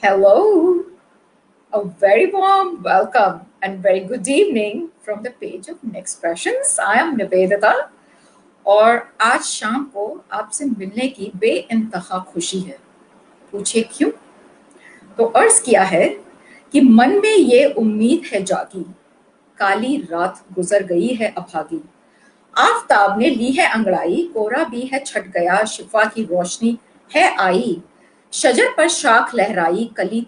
Hello, a very warm welcome and very good evening from the page of Nexpressions. I am Nivedita और आज शाम को आपसे मिलने की बेइंतहा खुशी है। पूछे क्यों? तो अर्ज किया है कि मन में ये उम्मीद है जागी, काली रात गुजर गई है अभागी। आफताब ने ली है अंगड़ाई, कोरा भी है छट गया, शिफा की रोशनी है आई। शजर पर शाख लहराई, कली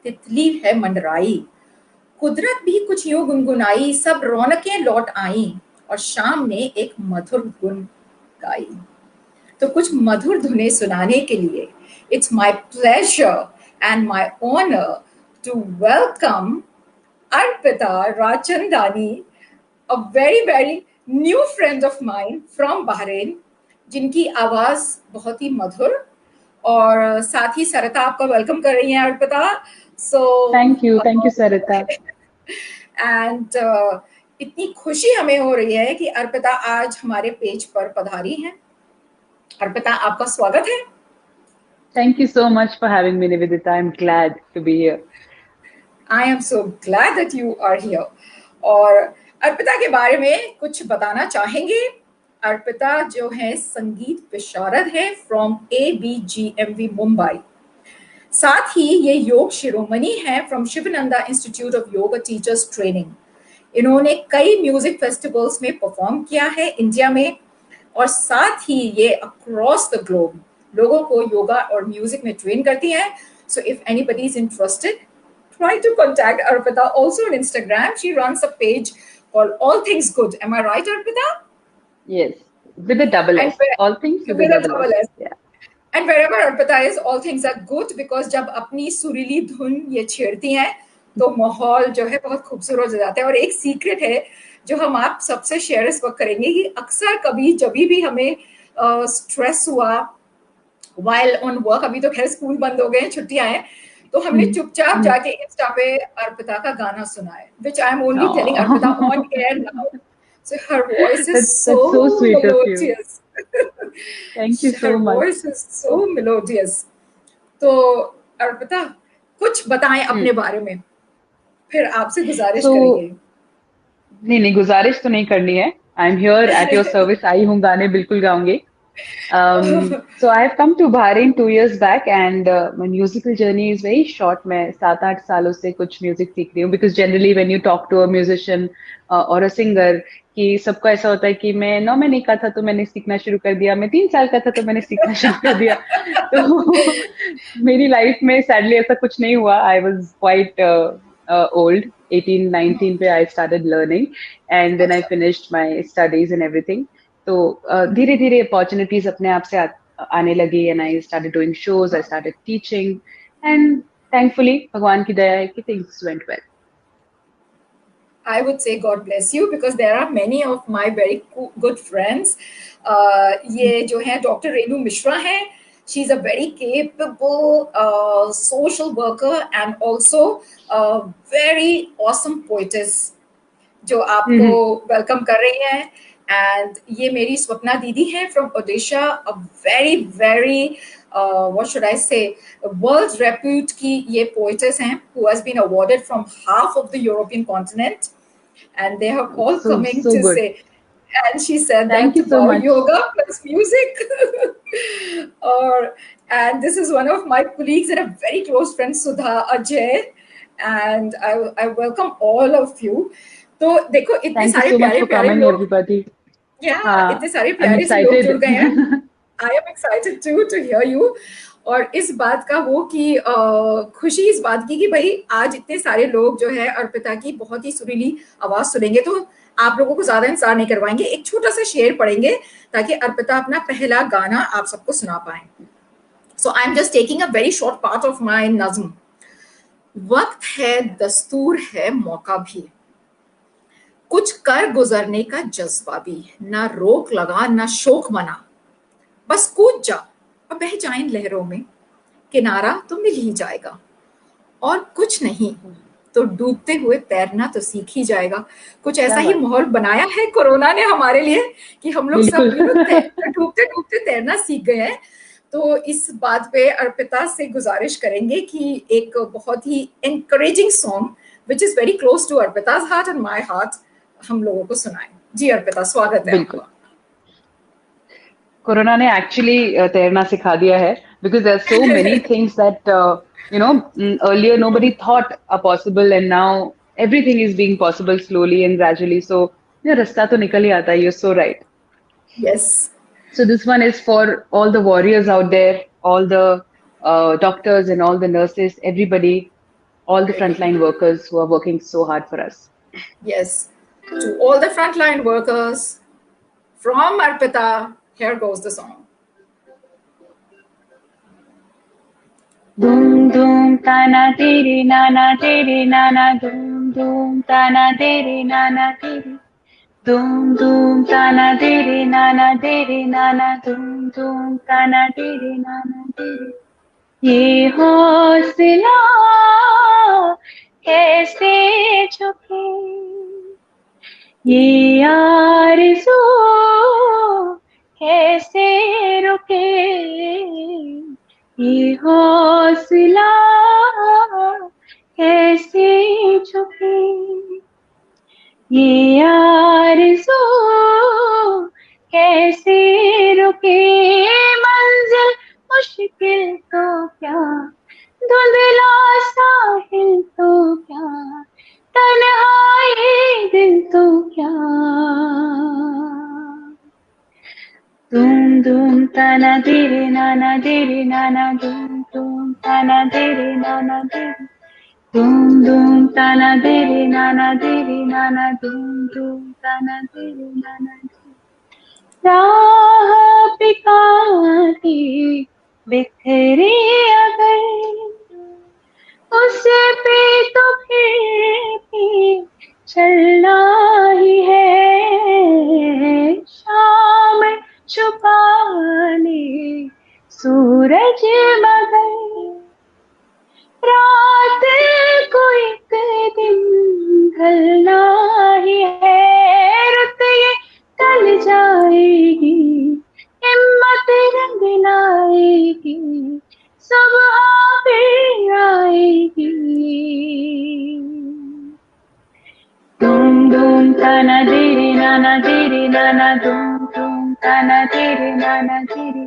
तितली है मंडराई। कुदरत भी कुछ यूं गुनगुनाई, सब रौनकें लौट आईं और शाम ने एक मधुर गुन गाई। तो कुछ मधुर धुनें सुनाने के लिए it's my pleasure and my honour to welcome Arpita Rajchandani, a very new friend of mine from Bahrain, जिनकी आवाज बहुत ही मधुर और साथ ही सरिता आपका वेलकम कर रही हैं Arpita. Thank you Sarita. And इतनी खुशी हमें हो रही है कि अर्पिता आज हमारे पेज पर पधारी हैं। अर्पिता, आपका स्वागत है। Thank you so much for having me Nivedita, I am glad to be here. I am so glad that you are here. और अर्पिता के बारे में कुछ बताना चाहेंगे? अर्पिता जो है संगीत विशारद है फ्रॉम ABGMV मुंबई। साथ ही ये योग शिरोमणि है from Shivananda institute of yoga teachers training. इन्होंने कई म्यूजिक फेस्टिवल्स में परफॉर्म किया है इंडिया में, और साथ ही ये अक्रॉस द ग्लोब लोगों को योगा और म्यूजिक में ट्रेन करती हैं। So if anybody is interested, try to contact Arpita also on Instagram. She runs a page called All Things Good. Am I right, Arpita? Yes, with a double S. All Things with a double S. Yeah. And wherever Arpita is, all things are good, because जब अपनी सुरीली धुन ये छेड़ती हैं तो माहौल जो है बहुत खूबसूरत हो जाता है। और एक सीक्रेट है जो हम आप सबसे शेयर इस वक्त करेंगे कि अक्सर कभी जब भी हमें स्ट्रेस हुआ while on work, अभी तो खैर स्कूल बंद हो गए हैं, छुट्टियां हैं, तो हमने चुपचाप जाके इंस्टा पे अर्पिता का गाना सुना है, which I am only telling Arpita on air now. So her voice is so sweet melodious. Thank you so much. Her voice is so melodious. तो अर्पिता कुछ बताएं अपने बारे में, फिर आपसे गुजारिश करेंगे। नहीं, गुजारिश तो नहीं करनी है। I am here at your service. आई हूँ, गाने बिल्कुल गाऊंगी। So I have come to Bahrain 2 years back, and my musical journey is very short. मैं 7-8 सालों से कुछ म्यूजिक सीख रही हूँ, because generally when you talk to a musician or a singer, कि सबको ऐसा होता है कि मैं 9 महीने का था तो मैंने सीखना शुरू कर दिया, मैं 3 साल का था तो मैंने सीखना शुरू कर दिया। तो मेरी लाइफ में सैडली ऐसा कुछ नहीं हुआ। I was quite old, 18-19 पे I started learning, and then I finished my studies and everything. तो धीरे धीरे अपॉर्चुनिटीज अपने आप से आने लगी, and I started doing shows, I started teaching, and thankfully भगवान की दया है कि things went well. I would say God bless you, because there are many of my very good friends. ये जो है डॉक्टर रेनू मिश्रा हैं. She is a very capable social worker and also a very awesome poetess जो आपको welcome कर रही हैं. And ये मेरी स्वप्ना दीदी हैं from Odisha, a very what should I say, world repute की ये poetess हैं, who has been awarded from half of the European continent, and they have all coming to good. say, and she said thank that you so much. Yoga plus music. And this is one of my colleagues and a very close friend, Sudha Ajay, and I welcome all of you. तो देखो इतने सारे प्यारे लोग, इतने सारे प्यारे से लोग जुड़ गए हैं. I am excited to hear you. और इस बात का वो कि खुशी इस बात की कि भाई आज इतने सारे लोग जो है अर्पिता की बहुत ही सुरीली आवाज सुनेंगे, तो आप लोगों को ज्यादा इंतजार नहीं करवाएंगे. एक छोटा सा शेर पढ़ेंगे ताकि अर्पिता अपना पहला गाना आप सबको सुना पाए. So I am just taking a very short part of my नज़्म. वक्त है, दस्तूर है, मौका भी, कुछ कर गुजरने का जज्बा भी, ना रोक लगा ना शोक मना, बस कूद जा और बह जाए लहरों में, किनारा तो मिल ही जाएगा, और कुछ नहीं तो डूबते हुए तैरना तो सीख ही जाएगा. कुछ ऐसा ही माहौल बनाया है कोरोना ने हमारे लिए कि हम लोग सब डूबते डूबते तैरना सीख गए हैं. तो इस बात पे अर्पिता से गुजारिश करेंगे कि एक बहुत ही encouraging song which is very close to अर्पिता's heart and my heart हम लोगों को सुनाएं। जी अर्पिता, स्वागत है बिल्कुल। आपका। कोरोना ने एक्चुअली तैरना सिखा दिया है because there are so many things that earlier nobody thought are possible and now everything is being possible slowly and gradually. So रास्ता तो निकल ही आता है. You're so right. Yes. So this one is for all the warriors out there, all the doctors and all the nurses, everybody, all the frontline workers who are working so hard for us. Yes. To all the frontline workers, from Arpita, here goes the song. Doom doom tana tiri nana doom doom tana tiri nana tiri doom doom tana tiri nana doom doom tana tiri nana tiri ये हौसला कैसे छुपे ये आरज़ू कैसे रुके ये हौसला कैसे छुपे ये आरज़ू कैसे रुके मंजिल मुश्किल तो क्या धुंधला साहिल तो क्या तन्हाई दिल तो क्या Doom doom tana diri nana doom doom tana diri nana diri doom doom tana diri nana doom doom tana diri nana diri राह पिकाती बिखरी अगर उस पे तो फिर भी चलना ही है शाम छुपाने सूरज मगर रात को एक दिन ढलना ही है रुत ये टल जाएगी हिम्मत रंग लाएगी सुबह फिर आएगी Doom doom tana diri nana doom doom tana diri nana diri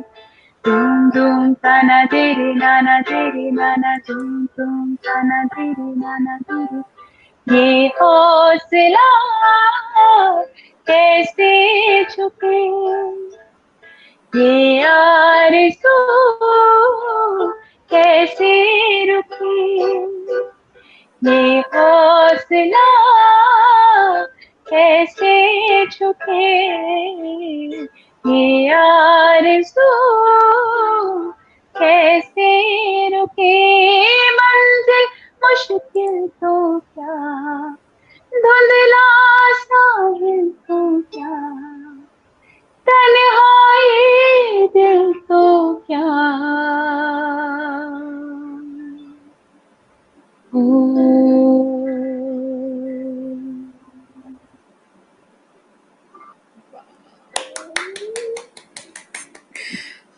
doom doom tana diri nana doom doom tana diri nana diri ये हौसला कैसे छुपे ये आरज़ू कैसे रुके ये हौसला कैसे छुपे ये आरज़ू कैसे रुके मंजिल मुश्किल तो क्या धुंधला साहिल तो क्या तन्हाई दिल तो क्या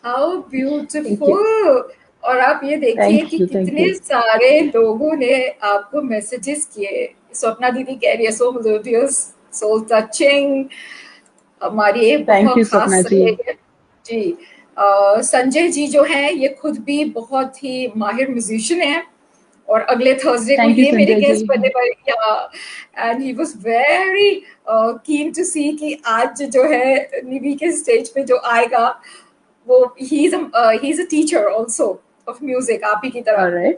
How beautiful! और आप ये देखिए कि कितने सारे लोगों ने आपको मैसेजेस किए। स्वप्ना दीदी कह रही है so melodious, so touching. हमारी एक बहुत खास जी संजय जी जो हैं ये खुद भी बहुत ही माहिर म्यूजिशियन हैं और अगले थर्सडे को ये मेरे गेस्ट बनने वाले and he was very keen to see कि आज जो है निवी के स्टेज पे जो आएगा वो he is a teacher also of music आप ही की तरह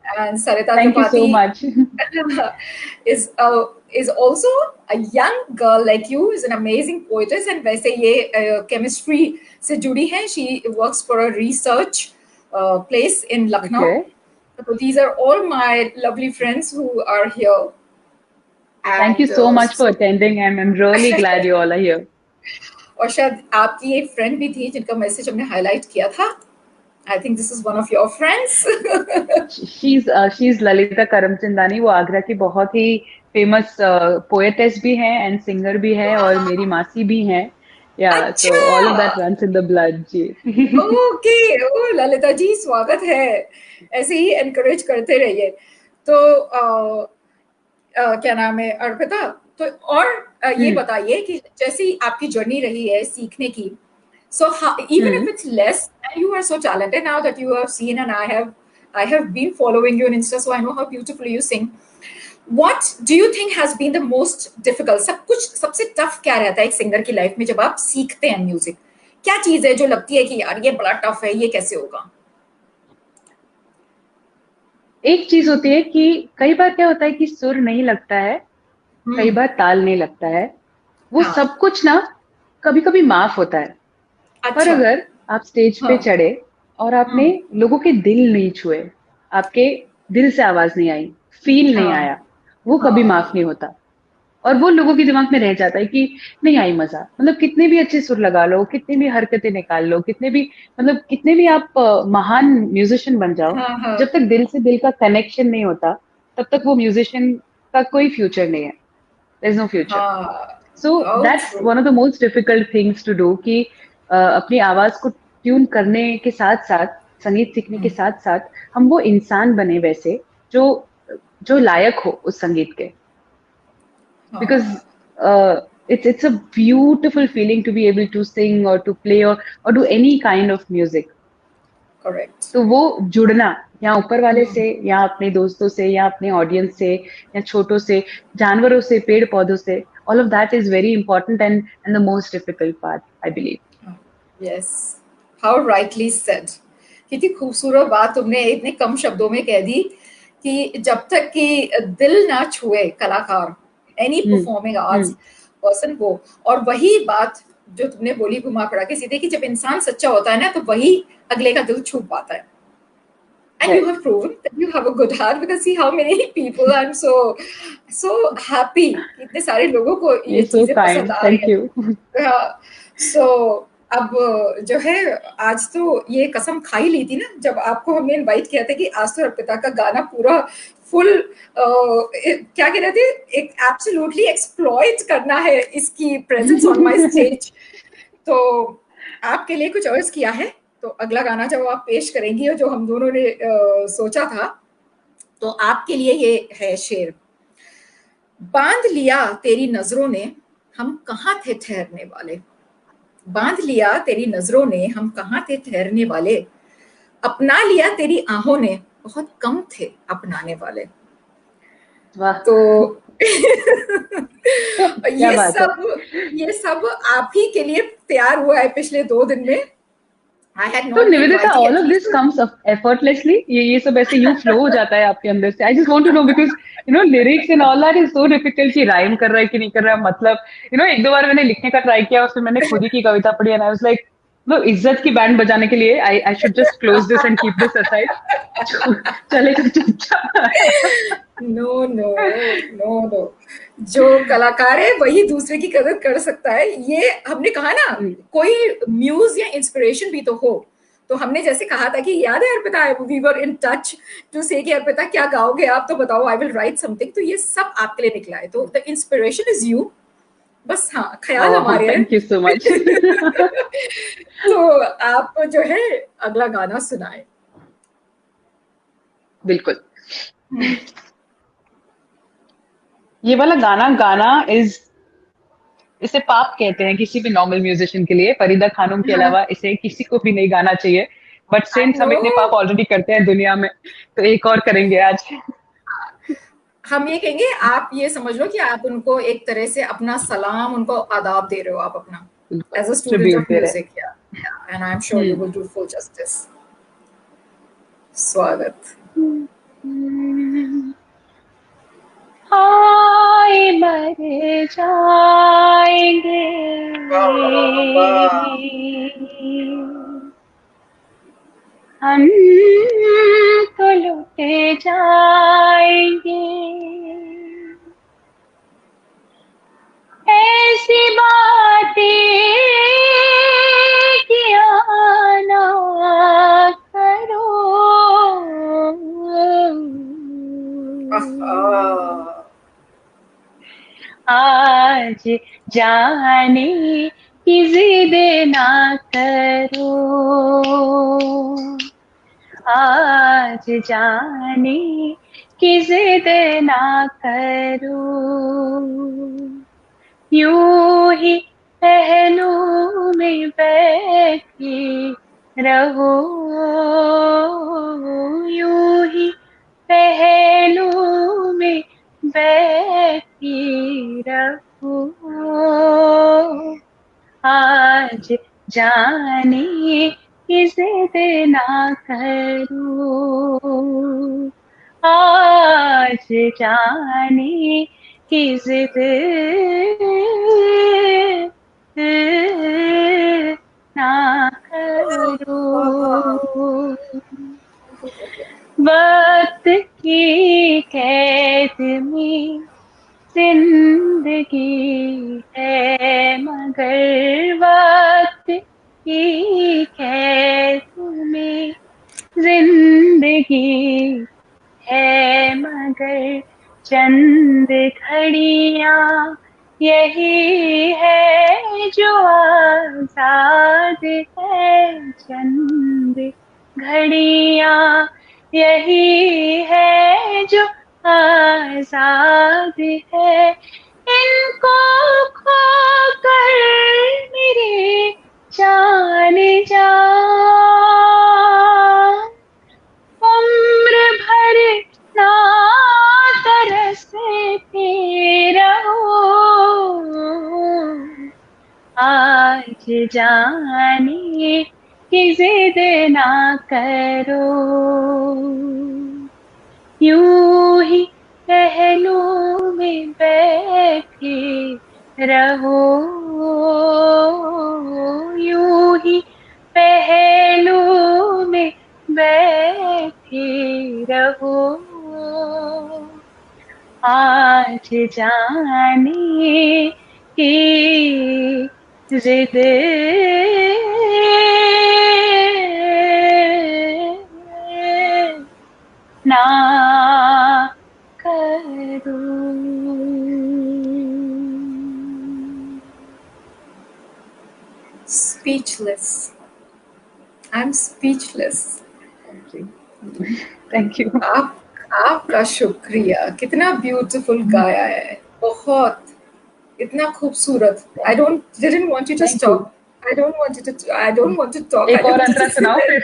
and Sarita Tripathi is also a young girl like you, is an amazing poetess and वैसे ये chemistry से जुड़ी है. She works for a research place in Lucknow. So these are all my lovely friends who are here. And, thank you so much for attending and I'm really glad you all are here. और शायद आपकी एक friend भी थी जिनका message हमने highlight किया था. I think this is one of your friends. she's Lalita Karamchandani. वो आगरा की बहुत ही फेमस पोएटेस भी हैं एंड सिंगर भी है और मेरी मासी भी हैं Yeah, so all of that अच्छा, runs in the blood जी. ओके। ओ ललिता जी, स्वागत है। ऐसे ही एनकरेज करते रहिए। तो क्या नाम है अर्पिता? तो और ये हम्म बताइए कि जैसी आपकी जर्नी रही है सीखने की, so even if hmm it's less, and you are so talented now that you have seen, and I have been following you on Insta, so I know how beautifully you sing. What do you think has been the most difficult? सब कुछ सबसे tough क्या रहता है एक singer की life में जब आप सीखते हैं म्यूजिक? क्या चीज है जो लगती है कि यार ये बड़ा टफ है, ये कैसे होगा? एक चीज होती है कि कई बार क्या होता है कि सुर नहीं लगता है, कई हम्म। बार ताल नहीं लगता है, वो हाँ। सब कुछ ना कभी कभी माफ होता है। पर अच्छा। अगर आप स्टेज पे हाँ। चढ़े और आपने हम्म। लोगों के दिल नहीं छुए, आपके दिल से आवाज नहीं आई, फील नहीं हाँ। आया, वो कभी माफ हाँ। नहीं होता। और वो लोगों के दिमाग में रह जाता है कि नहीं आई मजा। मतलब कितने भी अच्छे सुर लगा लो, कितनी भी हरकतें निकाल लो, कितने भी मतलब कितने भी आप महान म्यूजिशियन बन जाओ, हाँ। हाँ। जब तक दिल से दिल का कनेक्शन नहीं होता, तब तक वो म्यूजिशियन का कोई फ्यूचर नहीं है। There is no future. हाँ। So how that's true. One of the most difficult things to do कि अपनी आवाज को ट्यून करने के साथ साथ, संगीत सीखने के साथ साथ हम वो इंसान बने वैसे जो जो लायक हो उस संगीत के। Because हाँ। it's a beautiful feeling to be able to sing or to play or do any kind of music. Correct. तो वो जुड़ना, या ऊपर वाले से, या अपने दोस्तों से, या अपने ऑडियंस से, या छोटों से, जानवरों से, पेड़ पौधों से, all of that is very important and the most difficult part, I believe. Yes, how rightly said. कितनी खूबसूरत बात तुमने इतने कम शब्दों में कह दी कि जब तक कि दिल ना छुए कलाकार, एनी हम्म परफॉर्मिंग आर्ट्स हम्म पर्सन को। और वही बात जो तुमने बोली घुमा फिरा के सीधे कि जब इंसान सच्चा होता है ना तो वही अगले का दिल छू पाता है। And you right. have proven that you have a good heart, because see how many people, I'm so happy कि इतने सारे लोगों को ये You're so चीजें पसंद kind, आ रही thank you. हैं। सो अब जो है, आज तो ये कसम खा ही ली थी ना जब आपको हमने इनवाइट किया था कि आज तो अर्पिता का गाना पूरा फुल क्या कह रहे थे, एक एब्सोल्युटली एक्सप्लॉइट करना है इसकी प्रेजेंस ऑन माय स्टेज। तो आपके लिए कुछ अर्ज किया है, तो अगला गाना जब आप पेश करेंगी और जो हम दोनों ने सोचा था, तो आपके लिए ये है शेर। बांध लिया तेरी नजरों ने हम कहाँ थे ठहरने वाले, बांध लिया तेरी नजरों ने हम कहाँ थे ठहरने वाले, अपना लिया तेरी आहों ने बहुत कम थे अपनाने वाले। वाह, तो क्या ये बात है। सब ये सब आप ही के लिए तैयार हुआ है पिछले 2 दिन में। I had to not been Nivedita, writing all of this at least. Comes effortlessly, ये सब ऐसे यूं फ्लो हो जाता है आपके अंदर से। I just want to know because lyrics and all that is so difficult कि राइम कर रहा है कि नहीं कर रहा है। मतलब एक दो बार मैंने लिखने का ट्राई किया, उसमें मैंने खुद ही की कविता पढ़ी एंड आई वाज लाइक, मतलब इज्जत की बैंड बजाने के लिए I should just close this and keep this aside. चलेगा चुपचाप। नो नो नो नो, जो कलाकार है वही दूसरे की कदर कर सकता है, ये हमने कहा ना। कोई म्यूज या इंस्पिरेशन भी तो हो। तो हमने जैसे कहा था कि याद है Arpita, we were in touch to say कि अर्पिता क्या गाओगे आप, तो बताओ, आई विल राइट समथिंग। तो ये सब आपके लिए निकला है, तो द इंस्पिरेशन इज यू। बस हाँ, ख्याल ओह, हमारे हैं। Thank you so much. तो आप जो है अगला गाना सुनाए। बिल्कुल। ये वाला गाना गाना इज, इसे पाप कहते हैं किसी भी नॉर्मल म्यूजिशियन के लिए। फरीदा खानम के हाँ, अलावा इसे किसी को भी नहीं गाना चाहिए, बट आई सिंस हम नो। इतने पाप ऑलरेडी करते हैं दुनिया में, तो एक और करेंगे आज। हम ये कहेंगे, आप ये समझ लो कि आप उनको एक तरह से अपना सलाम, उनको आदाब दे रहे हो आप अपना, बिल्कुल, as a student tribute of दे रहे music. And I am sure you हैं। Will do full justice. स्वागत। हाय मर जाएंगे, वाह, वाह। हम तो लुटे जाएंगे, ऐसी बातें किया ना करो। आहा। आज जाने कि जिद ना करो, आज जाने की जिद ना करो, यूं ही पहलू में बैठी रहो, यूं ही पहलू में बैठी रहो, आज जाने की जिद ना करो, आज जाने की जिद ना करो। वक्त की कैद में जिंदगी है, मगर वक्त की कैद में जिंदगी है, मगर चंद घड़ियां यही है जो आजाद है, चंद घड़ियां यही है जो आजाद है, इनको खोकर मेरी जान जा, उम्र भर ना तरसते रहो, आज जाने की जिद ना करो, यूं ही पहलू में बैठे रहो, यूं ही पहलू में बैठे रहो, आज जाने की जिद ना करो। Speechless. I'm speechless. Thank you. आपका शुक्रिया, कितना ब्यूटीफुल गाया है, बहुत इतना खूबसूरत। I didn't want you to thank you. stop. I don't want to talk. एक और अंतरा सुनाओ फिर।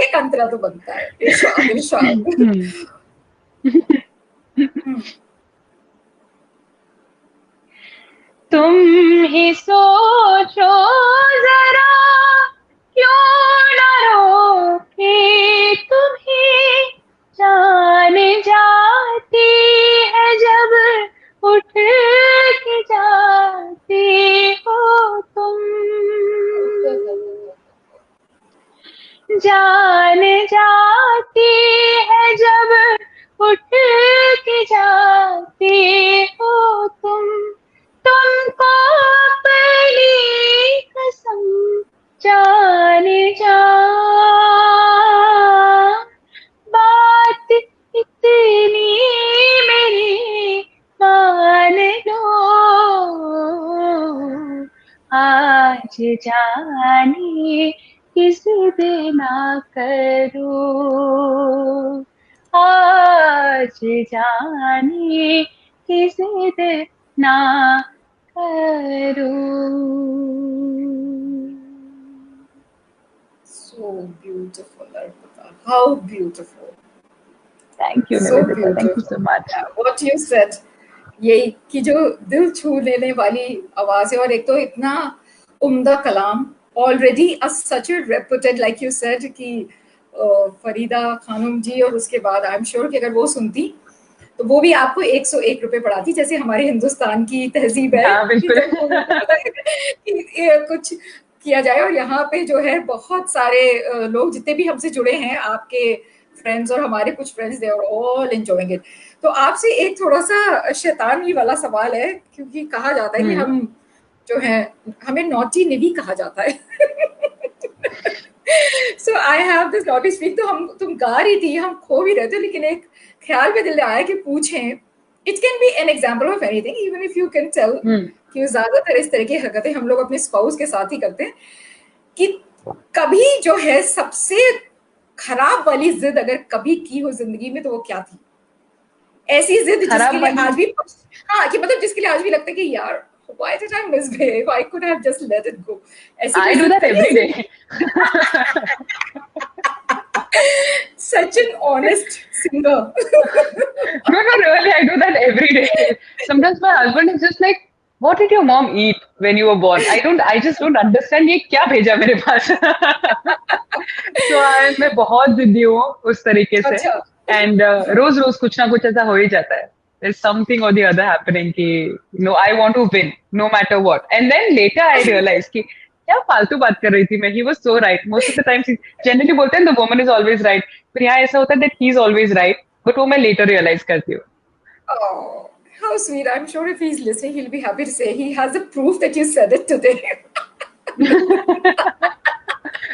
एक अंतरा तो बनता है, इरशाद इरशाद। तुम ही सोचो जरा, क्यों न रोके तुम्हें, जान जाती है जब उठ के जाती हो तुम, जान जाती है जब उठ के जाती हो तुम, तुमको पहली कसम जान जा, बात इतनी मेरी मान लो, आज जाने की जिद ना करो, आज जाने की जिद ना करो। So beautiful, Arpita. How beautiful. Thank you, So Nivedita. Thank you beautiful. so much. Yeah, what you said, ये कि जो दिल छू लेने वाली आवाज है, और एक तो इतना उम्दा कलाम, already such a reputed, like you said कि फरीदा खानम जी, और उसके बाद आई एम श्योर कि अगर वो सुनती तो वो भी आपको 101 रुपए पढ़ाती, जैसे हमारे हिंदुस्तान की तहजीब है हाँ, कि कुछ किया जाए। और यहाँ पे जो है बहुत सारे लोग जितने भी हमसे जुड़े हैं, आपके फ्रेंड्स और हमारे कुछ friends, they are all enjoying it. तो आपसे एक थोड़ा सा शैतानी वाला सवाल है, क्योंकि कहा जाता है कि हम जो है, हमें नॉटी निवी कहा जाता है। So I have this naughty speak. तो तुम गा रही थी, हम खो भी रहे थे, लेकिन एक ख्याल में दिल में आया कि पूछें it can be an example of anything, even if you can tell कि ज्यादातर इस तरह की हरकतें हम लोग अपने स्पाउस के साथ ही करते हैं, कि कभी जो है सबसे खराब वाली जिद अगर कभी की हो जिंदगी में तो वो क्या थी? ऐसी जिद जिसके खराब लिए वाली। आज भी, हाँ, कि मतलब जिसके लिए आज भी लगता है कि यार why did I misbehave? I could have just let it go. ऐसी I कोई do जिद that करी है every day. जिंदगी? Such an honest singer. No, no, really, I do that every day. Sometimes my husband is just like, "What did your mom eat when you were born?" I just don't understand. ये क्या भेजा मेरे पास? So मैं बहुत जिद्दी हूँ उस तरीके से, अच्छा, and रोज रोज कुछ ना कुछ ऐसा हो ही जाता है. There's something or the other happening कि I want to win no matter what. And then later I realized कि क्या फालतू बात कर रही थी मैं. He was so right. Most of the times, generally बोलते हैं the woman is always right. पर यहाँ ऐसा होता है that he's always right. But वो मैं later realize करती हूँ. oh, how sweet. I'm sure if he's listening, he'll be happy to say he has the proof that you said it today.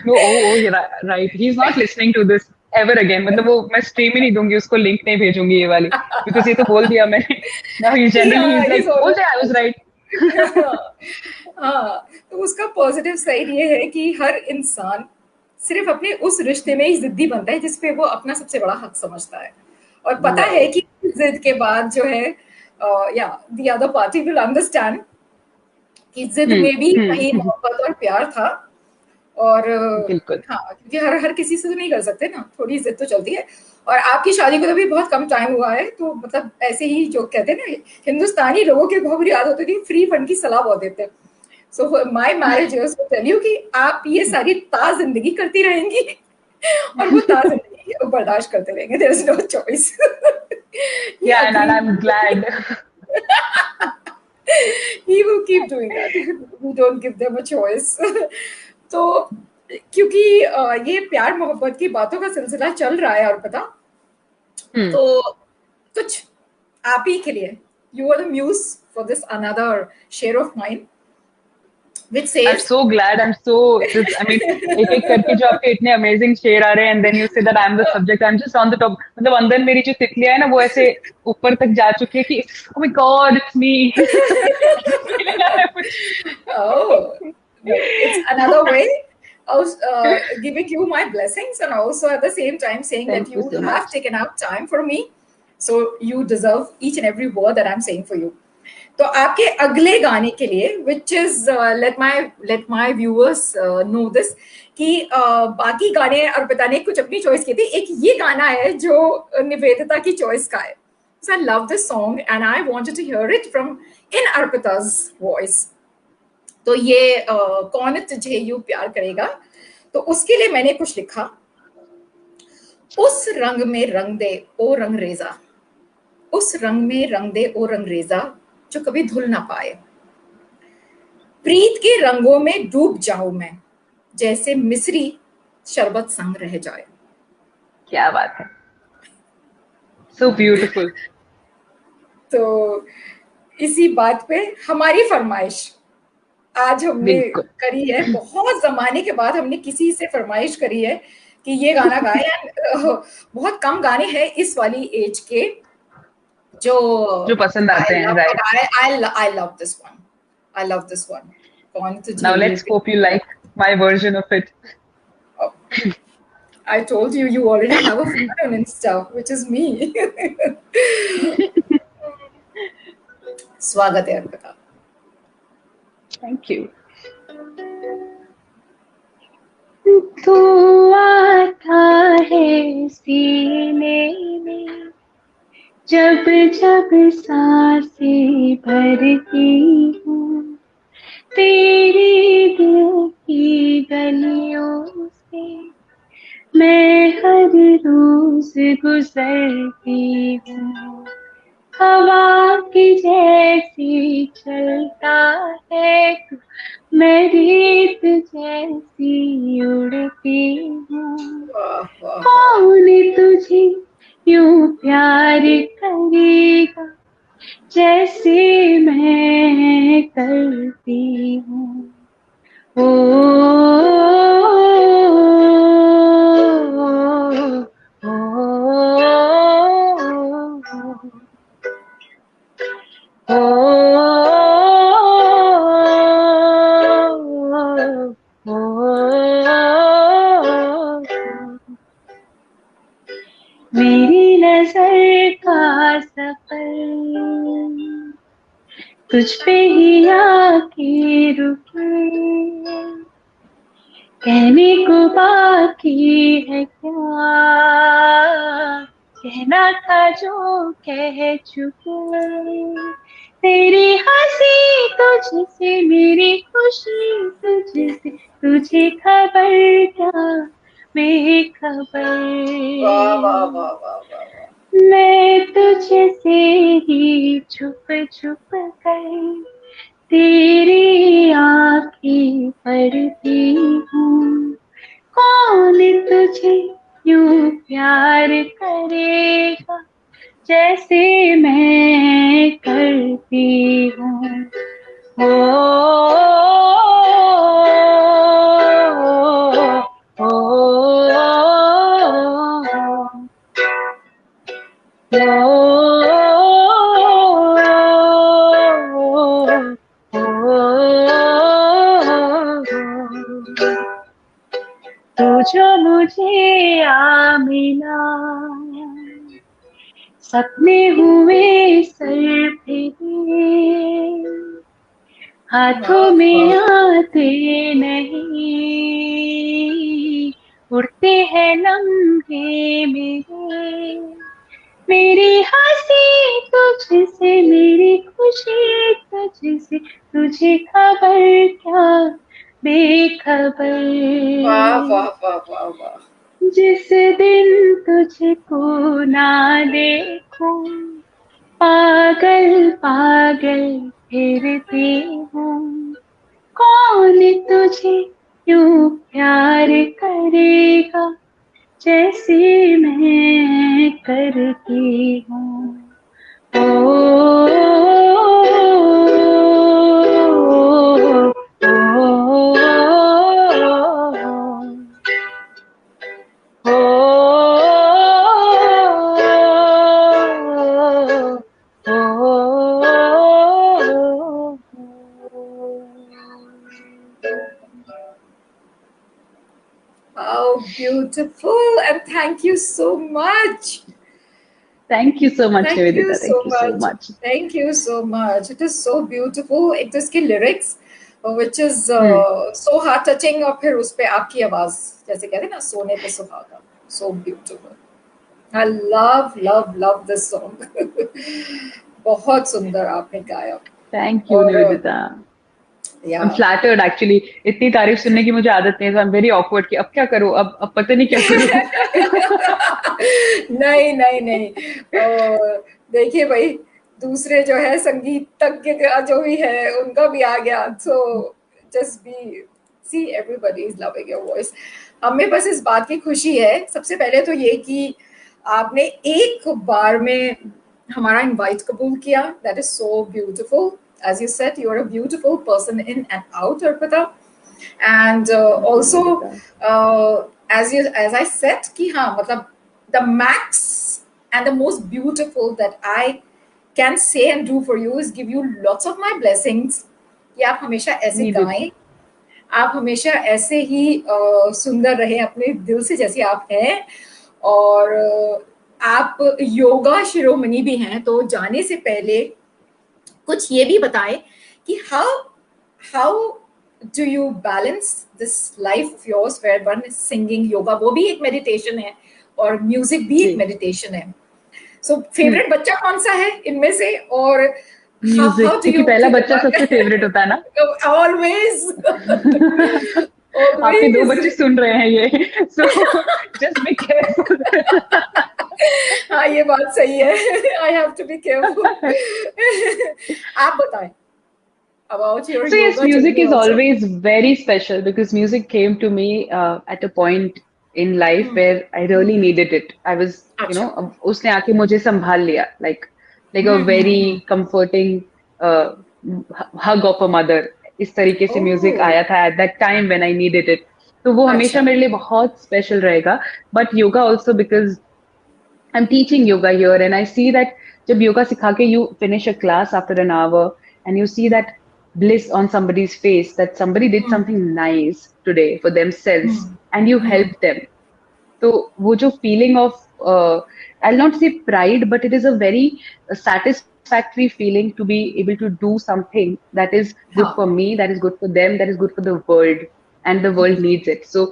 No, you're right. He's not listening to this ever again. मतलब वो मैं stream ही नहीं दूंगी उसको, link नहीं भेजूंगी ये वाली, because ये तो बोल दिया मैंने. Now he's He's like, बोल दे I was right. हाँ, तो उसका पॉजिटिव साइड ये है कि हर इंसान सिर्फ अपने उस रिश्ते में ही जिद्दी बनता है जिसपे वो अपना सबसे बड़ा हक समझता है, और पता है Right. कि इस जिद के बाद जो है, या the other party will understand कि जिद हम्म में भी कहीं हम्म मोहब्बत और प्यार था। और बिल्कुल. हाँ, क्योंकि हर हर किसी से तो नहीं कर सकते ना, थोड़ी जिद तो चलती है। और आपकी शादी को तो भी बहुत कम टाइम हुआ है, तो मतलब ऐसे ही जो कहते हैं ना, हिंदुस्तानी लोगों की बहुत बुरी आदत होती है, फ्री फंड की सलाह बहुत देते हैं। So my marriage is to tell you कि आप ये सारी ता जिंदगी करती रहेंगी, और वो ता जिंदगी बर्दाश्त करते रहेंगे, देयर इज नो चॉइस। ये Yeah, and agree. I'm glad. He will keep doing that. We don't give them a choice. तो क्योंकि ये प्यार मोहब्बत की बातों का सिलसिला चल रहा है, और पता Hmm. तो कुछ आप ही के लिए, you are the muse for this another share of mine, which I'm says, so glad. I mean, एक एक करके जो आपके इतने amazing शेर आ रहे हैं, and then you say that I'm the subject. I'm just on the top. मतलब अंदर मेरी जो तितलियां है ना, वो ऐसे ऊपर तक जा चुकी है कि oh my God, it's me. oh, no, it's another way of giving you my blessings, and also at the same time saying that Thank you you so have much. taken out time for me, so you deserve each and every word that I'm saying for you. तो आपके अगले गाने के लिए, which is let my viewers know this, कि बाकी गाने अर्पिता ने कुछ अपनी चॉइस की थी, एक ये गाना है जो निवेदिता की चॉइस का है. So I love this song and I wanted to hear it from in Arpita's voice. तो ये कौन तुझे यूं प्यार करेगा, तो उसके लिए मैंने कुछ लिखा. उस रंग में रंग दे ओ रंगरेजा, उस रंग में रंग दे ओ रंगरेजा, जो कभी धुल ना पाए. प्रीत के रंगों में डूब जाऊं मैं, जैसे मिस्री शरबत संग रह जाए. क्या बात है. So beautiful. तो इसी बात पे हमारी फरमाइश आज हमने बिल्कुल. करी है, बहुत जमाने के बाद हमने किसी से फरमाइश करी है कि ये गाना गाए. बहुत कम गाने हैं इस वाली एज के जो जो पसंद आते हैं, right? I love this one. I love this one. कौन तुझे Now यूं let's hope you like my version of it. प्यार. I told you you already have a fan on Insta, which is me. स्वागत है Arpita. Thank you. तू आता है सीने में, जब जब सांसें भरती हूँ, तेरी दिल की गलियों से मैं हर रोज गुजरती हूँ. हवा की जैसी चलता है तू, मैं रेत जैसी उड़ती हूँ. वाह वाह वाह. कौन तुझे यूं प्यार करेगा, जैसे मैं करती हूँ. ओ, ओ, ओ, ओ, मेरी नजर का सफर तुझ पे ही आके रुके, कहने को बाकी है क्या, कहना था जो कह चुके, तेरी हंसी तुझसे मेरी खुशी तुझसे, तुझे खबर क्या वाह वाह बेखबर, वाह वाह वाह वाह। मैं तुझसे ही छुप छुप कर तेरी आंखें पढ़ती हूँ, कौन तुझे यूं प्यार करेगा जैसे मैं करती हूँ। ओ, ओ, तू जो मुझे आ मिला, सपने हुए सर पे, हाथों वाह में वाह। आते नहीं, उड़ते हैं लम्हे मेरे, मेरी हंसी तुझसे मेरी खुशी तुझसे, तुझे खबर क्या बेखबर, वाह वाह वाह वाह वाह। जिस दिन तुझको ना देखूं, पागल पागल फिरती हूँ, कौन तुझे यूं प्यार करेगा जैसे मैं करती हूँ। ओ, How beautiful, and thank you so much. Thank you so much, Thank you Nivedita. so Thank you so much. much. Thank you so much. It is so beautiful. एक तो इसके lyrics, which is Hmm. so heart touching, और फिर उस पे आपकी आवाज, जैसे कहते हैं ना, सोने पे सुहागा. So beautiful. I love, love, love this song. बहुत सुंदर आपने गाया. Thank you, और Nivedita. I'm या flattered actually. इतनी तारीफ सुनने की मुझे आदत नहीं है, so I'm very awkward कि अब क्या करूँ, अब पता नहीं क्या करूँ. नहीं नहीं नहीं, देखिए भाई, दूसरे जो है संगीतज्ञ का जो भी है उनका भी आ गया, so just be, see everybody is loving your voice. हमें बस इस बात की खुशी है, सबसे पहले तो ये कि आपने एक बार में हमारा इनवाइट कबूल किया. That is so beautiful. As you said, you are a beautiful person in and out, Arpita. And Thank you, also, Nivedita. as I said कि हाँ, मतलब the max and the most beautiful that I can say and do for you is give you lots of my blessings, कि आप हमेशा ऐसे Needed. गाएं, आप हमेशा ऐसे ही सुंदर रहे अपने दिल से जैसे आप हैं. और आप योगा शिरोमणि भी हैं, तो जाने से पहले कुछ ये भी बताएं कि how do you balance this life of yours where one is singing, yoga वो भी एक meditation है और music भी एक जी. meditation है. So Hmm. favorite बच्चा कौन सा है इनमें से, और how Music, do क्योंकि you पहला think बच्चा about सबसे फेवरेट होता है ना. always आपके दो बच्चे always. सुन रहे हैं ये, so just be careful. हाँ, ये बात सही है. I have to be careful. आप बताएं about your So yes, yoga music journey is also. always very special because music came to me at a point in life where I really needed it. I was, अच्छा. उसने आके मुझे संभाल लिया, like a very comforting uh, hug of a mother. इस तरीके से music Oh, आया था at that time when I needed it. तो वो हमेशा अच्छा. मेरे लिए बहुत स्पेशल रहेगा. But yoga also because I'm teaching yoga here and I see that जब yoga सिखा के you finish a class after an hour and you see that bliss on somebody's face that somebody did something nice today for themselves and you help them. तो वो जो feeling of I'll not say pride, but it is a very satisfactory feeling to be able to do something that is good हाँ. for me, that is good for them, that is good for the world, and the world needs it. So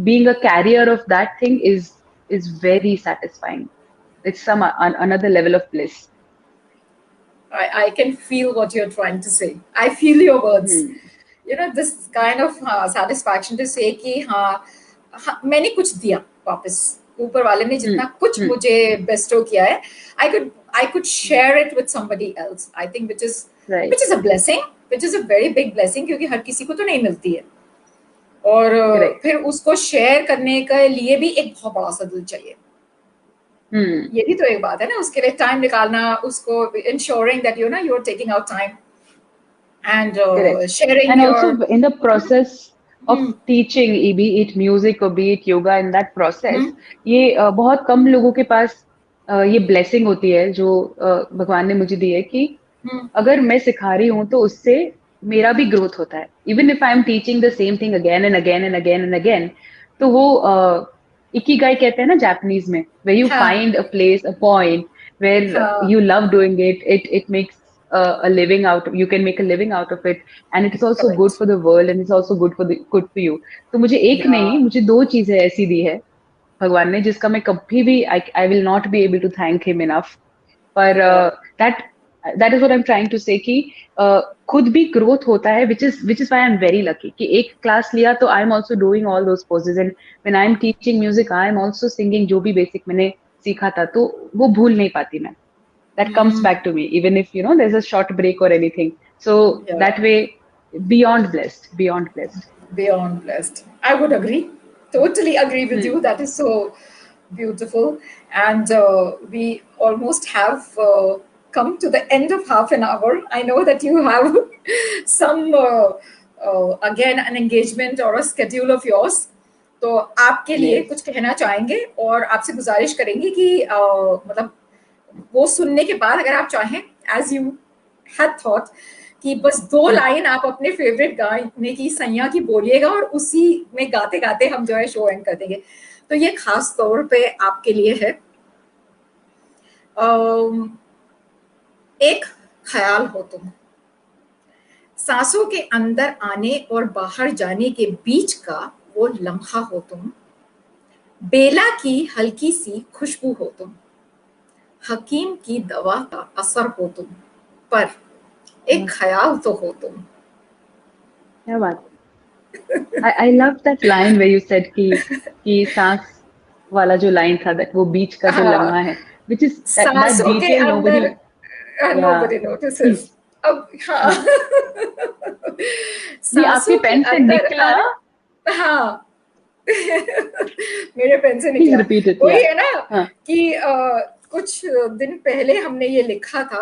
being a carrier of that thing is very satisfying. It's another level of bliss. I can feel what you're trying to say. I feel your words. Hmm. You know, this kind of satisfaction to say कि मैंने कुछ दिया वापस, ऊपर वाले ने Hmm. जितना कुछ Hmm. मुझे bestow किया है, I could share it with somebody else. I think Right. which is a blessing, which is a very big blessing, क्योंकि हर किसी को तो नहीं मिलती है. और Correct. फिर उसको शेयर करने के लिए भी एक बहुत बड़ा सा दिल चाहिए. Hmm. ये भी तो एक बात है ना, उसके लिए टाइम निकालना, उसको ensuring that you're taking out time and Correct. sharing And also your. in the process of Hmm, teaching, be it music or be it yoga, in that process, hmm, ये बहुत कम लोगों के पास ये blessing होती है जो भगवान ने मुझे दी है कि hmm. अगर मैं सिखा रही हूँ तो उससे मेरा भी ग्रोथ होता है. Even if I am teaching the same thing again and again and again and again, तो वो इकिगाई कहते हैं ना जापानीज में, where you हाँ, find a place, a point where हाँ, you love doing it. It makes a living out. You can make a living out of it, and it is also good correct. for the world, and it's also good for you. तो मुझे एक नहीं, Yeah. मुझे दो चीजें ऐसी दी है भगवान ने जिसका मैं कभी भी I will not be able to thank him enough. पर Yeah. that that is what I'm trying to say कि खुद भी ग्रोथ होता है, which is why I'm very lucky कि एक क्लास लिया तो I'm also doing all those poses, and when I'm teaching music I'm also singing जो भी बेसिक मैंने सीखा था, तो वो भूल नहीं पाती मैं. That comes Mm, back to me even if there's a short break or anything. So yeah. that way, beyond blessed, beyond blessed. Beyond blessed. I would agree. Totally agree with Hmm. you. That is so beautiful. And we almost have come to the end of half an hour. I know that you have some, again, an engagement or a schedule of yours. तो आपके लिए Yes. कुछ कहना चाहेंगे और आपसे गुजारिश करेंगे कि मतलब वो सुनने के बाद अगर आप चाहें, एज यू हैड थॉट, कि बस दो Hmm. लाइन आप अपने फेवरेट गाने की सैया की बोलिएगा और उसी में गाते गाते हम जो है शो एंड कर देंगे, तो ये खास तौर पे आपके लिए है. अम, एक ख्याल हो तुम, सांसों के अंदर आने और बाहर जाने के बीच का वो लम्हा हो तुम, बेला की हल्की सी खुशबू हो तुम, हकीम की दवा का असर हो तुम, पर एक ख्याल तो हो तुम. क्या बात. I love that line where you said कि सांस वाला जो line था, that वो बीच का जो हाँ, लम्हा है, which is that सांसों के detail अंदर nobody. Yeah. nobody notices. अब हाँ. ये आपके सांसों के पेन से अंदर निकला. आने. हाँ. मेरे पेन से Please निकला. repeat it. वही Yeah. है ना हाँ. कि कुछ दिन पहले हमने ये लिखा था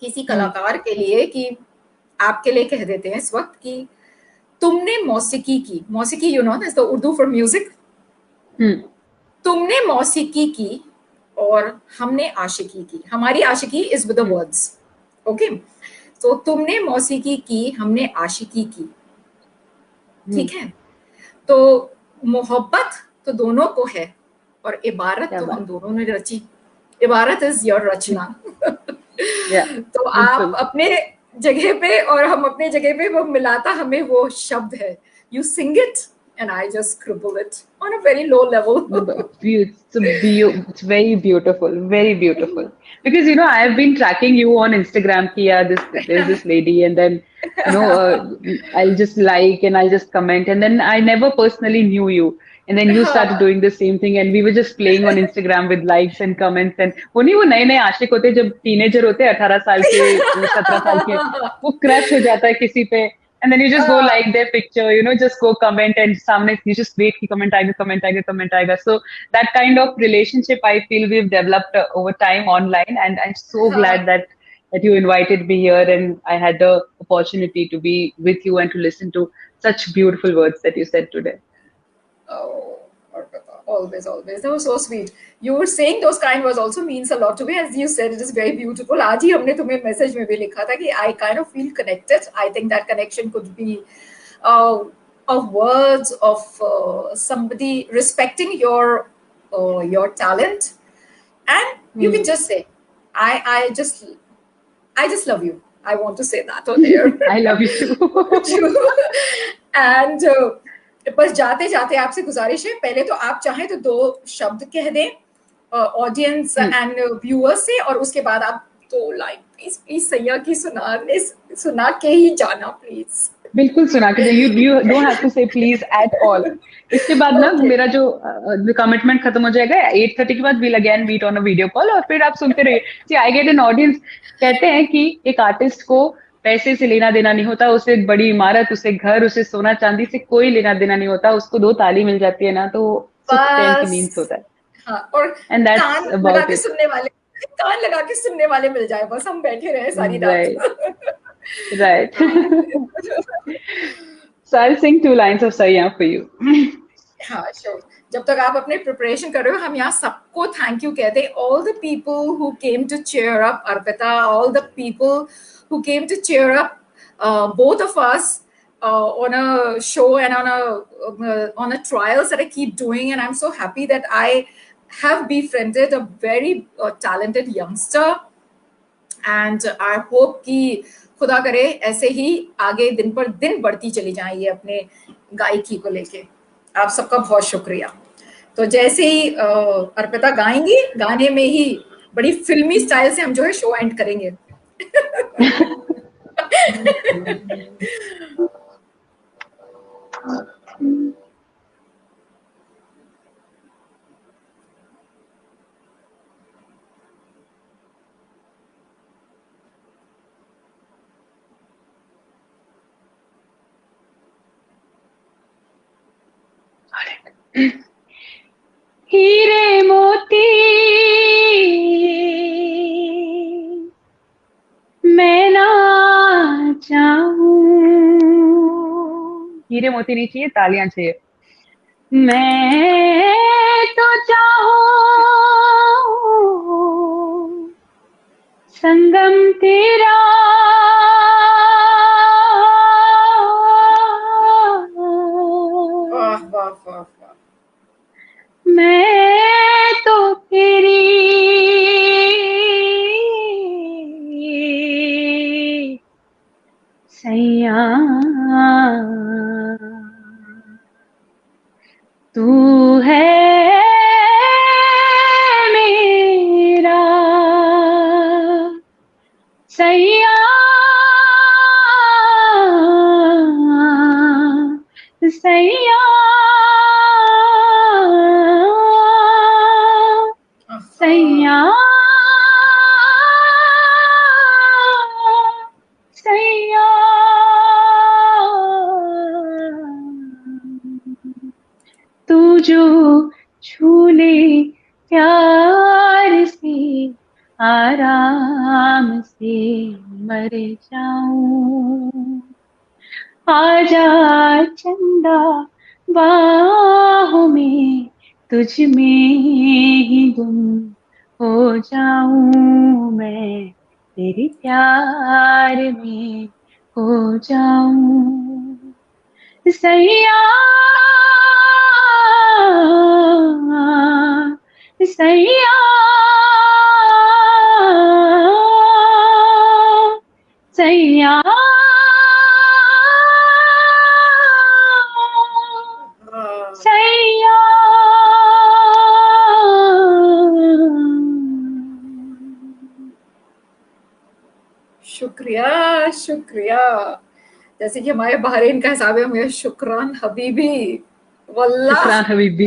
किसी Hmm. कलाकार के लिए कि आपके लिए कह देते हैं इस वक्त कि तुमने मौसीकी you know the Urdu for music, Hmm. तुमने मौसीकी की और हमने आशिकी की. हमारी आशिकी is with the Hmm. Words. Okay, तो तुमने मौसीकी की, हमने आशिकी की. Hmm. ठीक है, तो मोहब्बत तो दोनों को है और इबारत क्या तो हम बात. दोनों ने रची. इबारत इज योर रचना. Yeah. तो आप बिल्कुल. अपने जगह पे और हम अपने जगह पे, वो मिलाता हमें वो शब्द है. You sing it and I just scribble it on a very low level. No, but it's very beautiful, very beautiful. Because I've been tracking you on Instagram. Ki, yeah, there's this lady, and then I'll just like and I'll just comment, and then I never personally knew you, and then you started हाँ, doing the same thing, and we were just playing on Instagram with likes and comments, and वो नए नए आशिक होते हैं, जब teenager होते हैं 18 साल के, 17 साल के, वो क्रश हो जाता है किसी पे. And then you just go like their picture, just go comment, and सामने you just wait कि comment आएगा, comment आएगा, comment आएगा. So that kind of relationship I feel we've developed over time online, and I'm so glad हाँ. that you invited me here, and I had the opportunity to be with you and to listen to such beautiful words that you said today. Oh, Arpita, always, always. That was so sweet. You were saying those kind words also means a lot to me. As you said, it is very beautiful. आज ही हमने तुम्हें message में भी लिखा था कि I kind of feel connected. I think that connection could be uh, of words of somebody respecting your talent, and you can just say, I just love you. I want to say that on air. I love you too. And बस जाते जाते आपसे गुजारिश है, पहले तो आप चाहें तो 2 शब्द कह दें ऑडियंस एंड व्यूअर्स से, और उसके बाद आप 2 लाइन प्लीज प्लीज सैया की सुना के ही जाना प्लीज. बिल्कुल सुना के यू डोंट हैव टू से प्लीज एट ऑल. इसके बाद ना Okay. मेरा जो कमिटमेंट खत्म हो जाएगा 8:30 के बाद we'll again meet on a video call, और फिर आप सुनते रहिए. See I get an audience. कहते हैं कि एक आर्टिस्ट को पैसे से लेना देना नहीं होता, उसे एक बड़ी इमारत, उसे घर, उसे सोना चांदी से कोई लेना देना नहीं होता. उसको 2 ताली मिल जाती है ना, तो सुख चैन की नींद बस होता है. हाँ, और एंड दैट्स कान लगा अबाउट के इट. सुनने वाले, कान लगा के सुनने वाले मिल जाए, बस हम बैठे रहे सारी रात. राइट. हाँ. So I'll sing 2 lines of Sayya for you. हाँ, श्योर. जब तक आप अपने प्रिपरेशन कर रहे हो, हम यहाँ सबको थैंक यू कहते हैं. All the people who came to cheer up Arpita, all the people who came to cheer up both of us on a show and on a trials that I keep doing, and I'm so happy that I have befriended a very talented youngster, and I hope कि खुदा करे ऐसे ही आगे दिन पर दिन बढ़ती चली जाए ये अपने गायकी को लेके. आप सबका बहुत शुक्रिया. तो जैसे ही अर्पिता गाएंगी, गाने में ही बड़ी फिल्मी स्टाइल से हम जो है शो एंड करेंगे. हीरे मोती मैं ना चाहूं. हीरे मोती नहीं चाहिए, तालियां चाहिए. मैं तो चाहूं संगम तेरा, वाह वाह वाह वाह. मैं तो तेरी सैया, तू है मेरा सैया, सैया, सैया, सैया. तू जो छू ले प्यार से, आराम से मर जाऊं. आजा चंदा बाहों में, तुझ में ही गुम हो जाऊं. मैं तेरे प्यार में हो जाऊं. सैया, सैया, सैया, सैया. शुक्रिया शुक्रिया. जैसे कि हमारे बहरीन का हिसाब है, हमें शुक्रान हबीबी. वल्लाह शुक्रान हबीबी.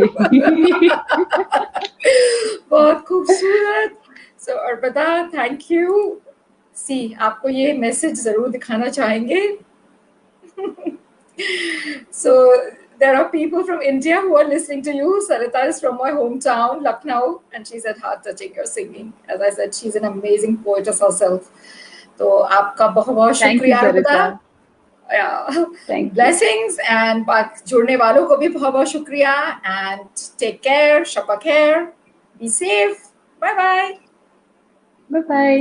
बहुत खूबसूरत. सो अर्पिता थैंक यू. सी आपको ये मैसेज जरूर दिखाना चाहेंगे. So there are people from India who are listening to you. Sarita is from my hometown, Lucknow, and she said heart-touching your singing. As I said, she's an amazing poetess herself. तो आपका बहुत बहुत शुक्रिया Arpita. Blessings, and जुड़ने वालों को भी बहुत बहुत शुक्रिया. And take care, शब्बा खैर, be safe, bye bye. Bye bye.